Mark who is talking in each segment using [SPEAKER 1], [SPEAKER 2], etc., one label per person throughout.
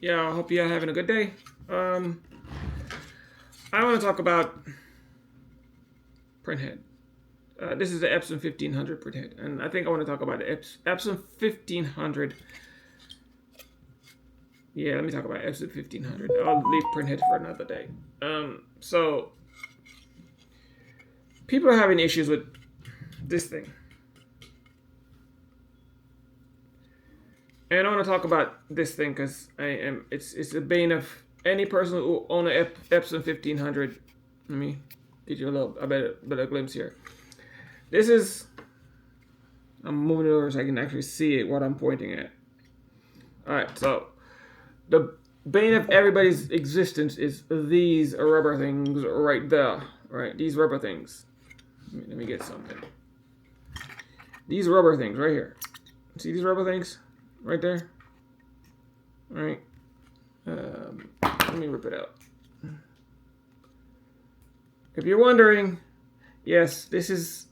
[SPEAKER 1] Yeah, I hope you're having a good day. I want to talk about Printhead. This is the Epson 1500 Printhead, and I think I want to talk about the Epson 1500. Yeah, let me talk about Epson 1500. I'll leave Printhead for another day. So people are having issues with this thing, and I want to talk about this thing because it's the bane of any person who own an Epson 1500. Let me get you a better glimpse here. This is, I'm moving it over so I can actually see it, what I'm pointing at. Alright, so the bane of everybody's existence is these rubber things right there. Right, these rubber things. Let me get something. These rubber things right here. See these rubber things right there? Alright. Let me rip it out. If you're wondering, yes, this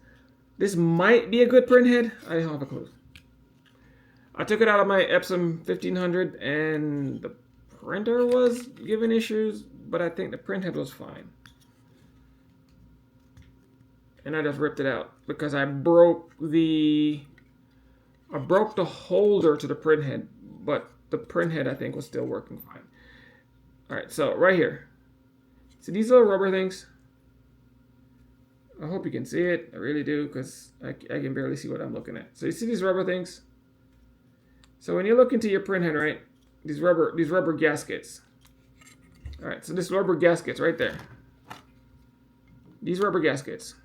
[SPEAKER 1] might be a good printhead. I don't have a clue. I took it out of my Epson 1500 and the printer was giving issues, but I think the printhead was fine. And I just ripped it out because I broke the holder to the printhead, but the printhead I think was still working fine. All right, so right here. See these little rubber things? I hope you can see it. I really do, because I can barely see what I'm looking at. So you see these rubber things? So when you look into your printhead, right, these rubber gaskets. All right, so this rubber gaskets right there. These rubber gaskets.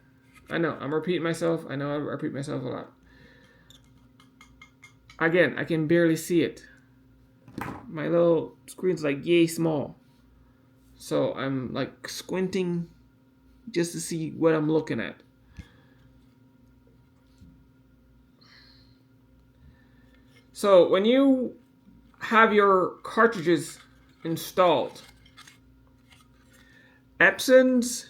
[SPEAKER 1] I know, I'm repeating myself. I know I repeat myself a lot. Again, I can barely see it. My little screen's like yay small. So I'm like squinting just to see what I'm looking at. So when you have your cartridges installed, Epson's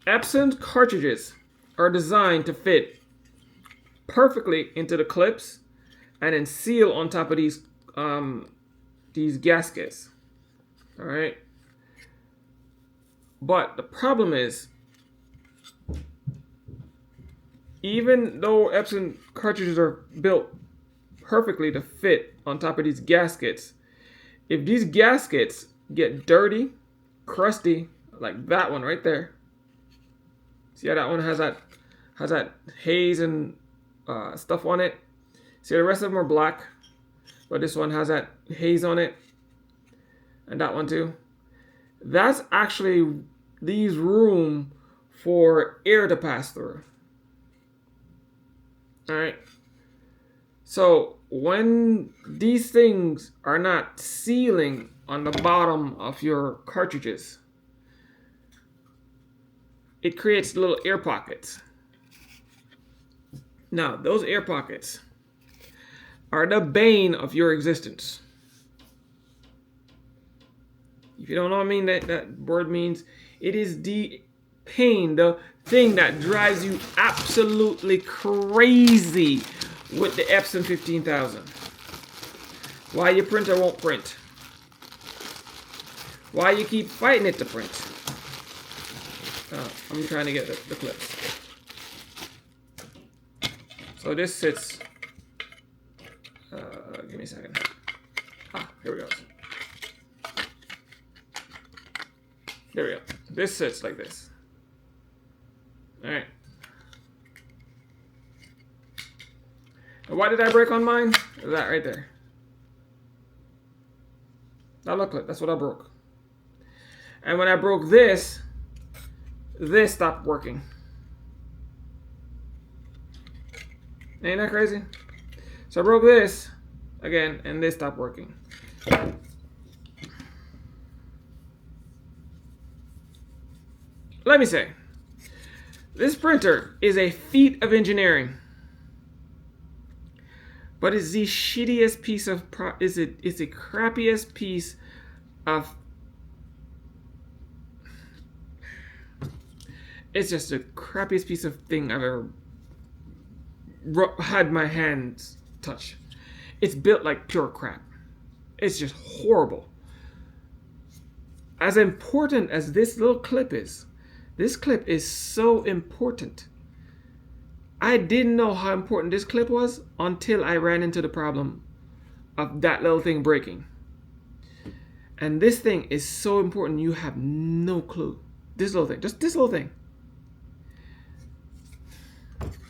[SPEAKER 1] Epson's cartridges are designed to fit perfectly into the clips and then seal on top of these gaskets. All right. But the problem is, even though Epson cartridges are built perfectly to fit on top of these gaskets, if these gaskets get dirty, crusty, like that one right there. See how that one has that haze and stuff on it? See, the rest of them are black, but this one has that haze on it. And that one too. That's actually leaves room for air to pass through. Alright. So when these things are not sealing on the bottom of your cartridges, it creates little air pockets. Now, those air pockets are the bane of your existence. If you don't know what I mean, that word means, it is the pain, the thing that drives you absolutely crazy with the Epson 15000. Why your printer won't print. Why you keep fighting it to print. I'm trying to get the clips. So this sits, give me a second. Here we go. There we go. This sits like this. All right. And why did I break on mine? That right there. That look like that's what I broke. And when I broke this stopped working. Ain't that crazy? So I broke this again, and this stopped working. Let me say, this printer is a feat of engineering, but it's the shittiest piece of it's the crappiest piece of. It's just the crappiest piece of thing I've ever had my hands touch. It's built like pure crap. It's just horrible. As important as this little clip is, this clip is so important. I didn't know how important this clip was until I ran into the problem of that little thing breaking. And this thing is so important, you have no clue. This little thing, just this little thing.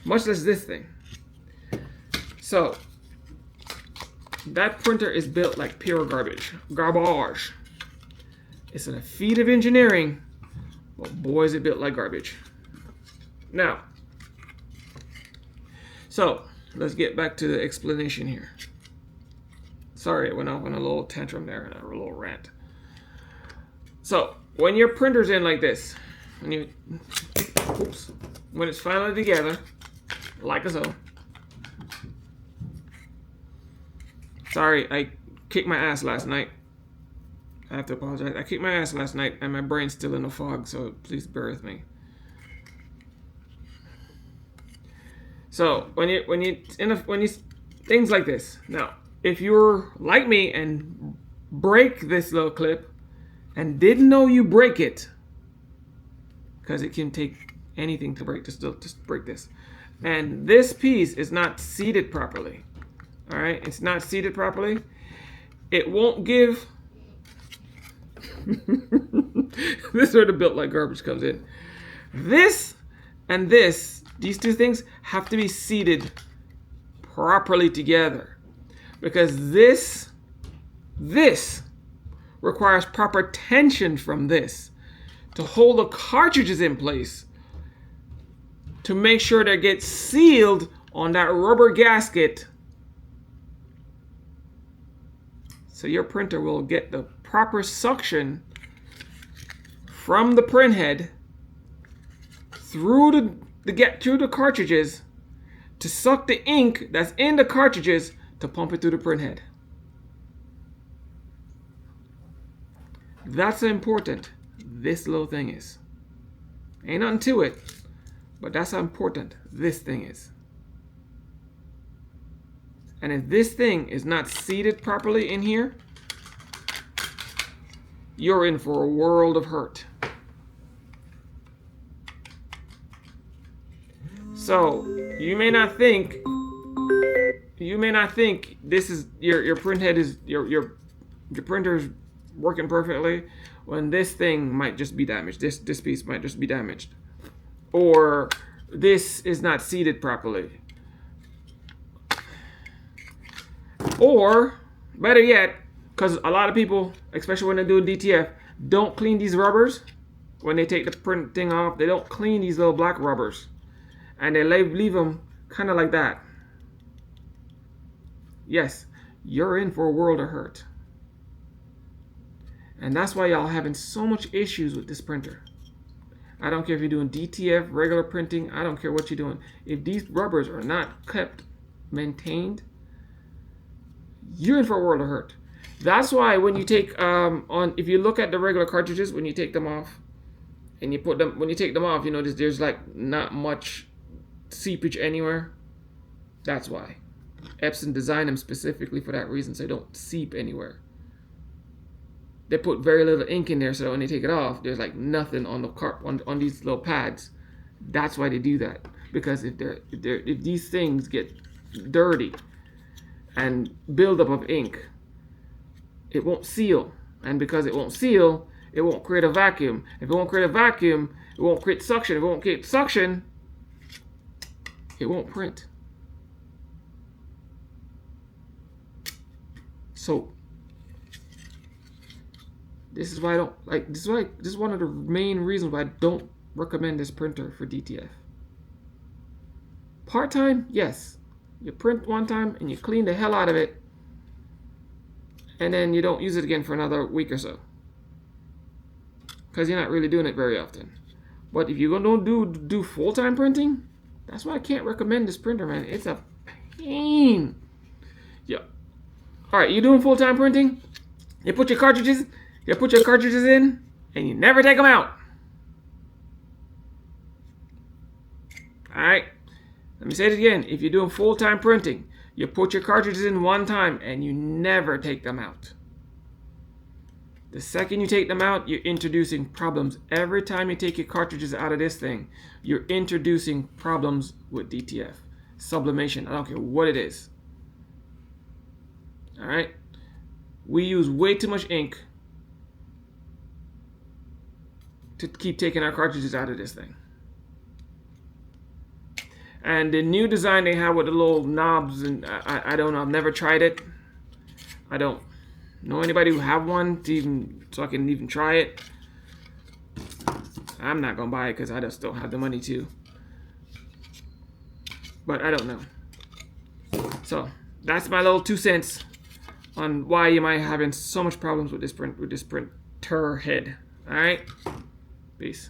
[SPEAKER 1] Much less this thing. So, that printer is built like pure garbage. Garbage. It's a feat of engineering, but boy is it built like garbage. Now, so let's get back to the explanation here. Sorry, I went off on a little tantrum there and a little rant. So, when your printer's in like this, when it's finally together, like so. Sorry, I kicked my ass last night. I have to apologize. I kicked my ass last night and my brain's still in the fog, so please bear with me. So when you things like this. Now, if you're like me and break this little clip and didn't know you break it, because it can take anything to break, just break this. And this piece is not seated properly. All right, it's not seated properly. It won't give. This is where the built like garbage comes in. This and this, these two things have to be seated properly together, because this requires proper tension from this to hold the cartridges in place, to make sure they get sealed on that rubber gasket, so your printer will get the proper suction from the printhead through the cartridges to suck the ink that's in the cartridges to pump it through the printhead. That's how important this little thing is. Ain't nothing to it, but that's how important this thing is. And if this thing is not seated properly in here, you're in for a world of hurt. So you may not think this is your printhead is your printer's working perfectly, when this thing might just be damaged. This piece might just be damaged, or this is not seated properly, or better yet, because a lot of people, especially when they're doing DTF, don't clean these rubbers. When they take the print thing off, they don't clean these little black rubbers, and they leave them kind of like that. Yes, you're in for a world of hurt. And that's why y'all having so much issues with this printer. I don't care if you're doing DTF, regular printing, I don't care what you're doing. If these rubbers are not kept maintained, you're in for a world of hurt. That's why when you take if you look at the regular cartridges, when you take them off and when you take them off, you notice there's like not much seepage anywhere. That's why Epson designed them specifically for that reason, so they don't seep anywhere. They put very little ink in there, so that when they take it off, there's like nothing on the on these little pads. That's why they do that, because if these things get dirty and buildup of ink, it won't seal, and because it won't seal, it won't create a vacuum. If it won't create a vacuum, it won't create suction. If it won't create suction, it won't print. So this is why I don't like. This is one of the main reasons why I don't recommend this printer for DTF. Part-time, yes. You print one time and you clean the hell out of it, and then you don't use it again for another week or so, because you're not really doing it very often. But if you're gonna do full-time printing, that's why I can't recommend this printer, man. It's a pain. Yeah. All right, you doing full-time printing? You put your cartridges in, and you never take them out. All right. Let me say it again. If you're doing full-time printing, you put your cartridges in one time and you never take them out. The second you take them out, you're introducing problems. Every time you take your cartridges out of this thing, you're introducing problems with DTF. Sublimation, I don't care what it is. All right? We use way too much ink to keep taking our cartridges out of this thing. And the new design they have with the little knobs, and I don't know, I've never tried it. I don't know anybody who have one to even, so I can even try it. I'm not gonna buy it because I just don't have the money to. But I don't know. So that's my little 2 cents on why you might having so much problems with this printer head. All right, peace.